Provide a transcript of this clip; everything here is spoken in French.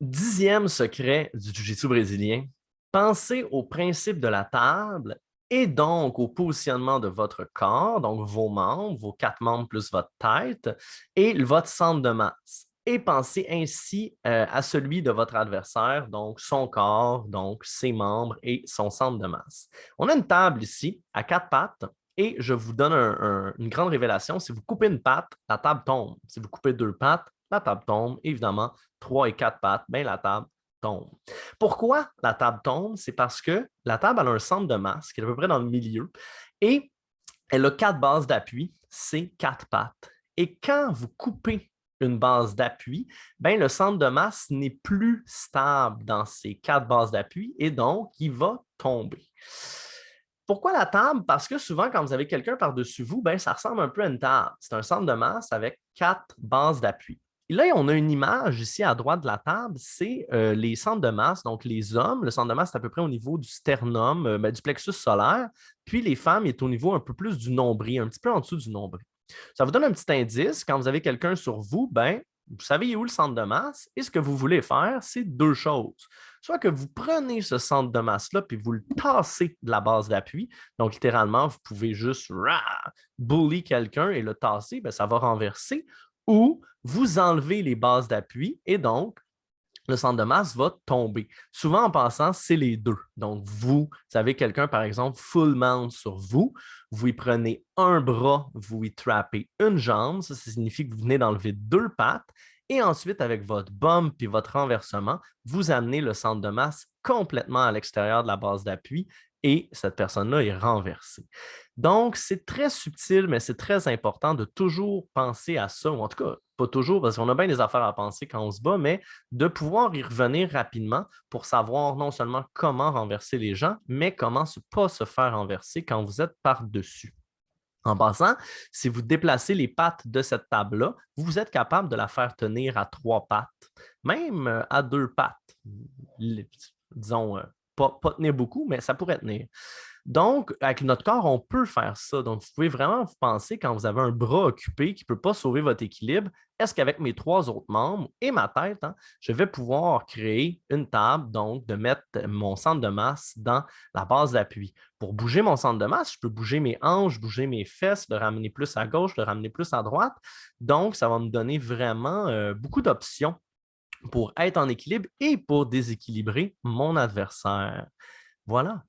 10e secret du jiu-jitsu brésilien, pensez au principe de la table et donc au positionnement de votre corps, donc vos membres, vos 4 membres plus votre tête et votre centre de masse. Et pensez ainsi à celui de votre adversaire, donc son corps, donc ses membres et son centre de masse. On a une table ici à 4 pattes et je vous donne une grande révélation. Si vous coupez une patte, la table tombe. Si vous coupez 2 pattes, la table tombe. Évidemment, 3 et 4 pattes, bien, la table tombe. Pourquoi la table tombe? C'est parce que la table a un centre de masse qui est à peu près dans le milieu et elle a 4 bases d'appui, c'est 4 pattes. Et quand vous coupez une base d'appui, ben, le centre de masse n'est plus stable dans ces 4 bases d'appui et donc il va tomber. Pourquoi la table? Parce que souvent, quand vous avez quelqu'un par-dessus vous, ben, ça ressemble un peu à une table. C'est un centre de masse avec 4 bases d'appui. Et là, on a une image ici à droite de la table, c'est les centres de masse, donc les hommes. Le centre de masse est à peu près au niveau du sternum, du plexus solaire, puis les femmes est au niveau un peu plus du nombril, un petit peu en dessous du nombril. Ça vous donne un petit indice. Quand vous avez quelqu'un sur vous, ben, vous savez où le centre de masse et ce que vous voulez faire, c'est 2 choses. Soit que vous prenez ce centre de masse-là puis vous le tassez de la base d'appui. Donc, littéralement, vous pouvez juste bully quelqu'un et le tasser, ben, ça va renverser. Ou vous enlevez les bases d'appui et donc, le centre de masse va tomber. Souvent, en passant, c'est les deux. Donc, vous avez quelqu'un, par exemple, full mount sur vous, vous y prenez un bras, vous y trappez une jambe, ça signifie que vous venez d'enlever 2 pattes, et ensuite, avec votre bump et votre renversement, vous amenez le centre de masse complètement à l'extérieur de la base d'appui et cette personne-là est renversée. Donc, c'est très subtil, mais c'est très important de toujours penser à ça, ou en tout cas, pas toujours, parce qu'on a bien des affaires à penser quand on se bat, mais de pouvoir y revenir rapidement pour savoir non seulement comment renverser les gens, mais comment ne pas se faire renverser quand vous êtes par-dessus. En passant, si vous déplacez les pattes de cette table-là, vous êtes capable de la faire tenir à 3 pattes, même à 2 pattes. Disons, pas tenir beaucoup, mais ça pourrait tenir. Donc, avec notre corps, on peut faire ça. Donc, vous pouvez vraiment vous penser quand vous avez un bras occupé qui ne peut pas sauver votre équilibre, est-ce qu'avec mes 3 autres membres et ma tête, je vais pouvoir créer une table, donc de mettre mon centre de masse dans la base d'appui. Pour bouger mon centre de masse, je peux bouger mes hanches, bouger mes fesses, le ramener plus à gauche, le ramener plus à droite. Donc, ça va me donner vraiment beaucoup d'options pour être en équilibre et pour déséquilibrer mon adversaire. Voilà.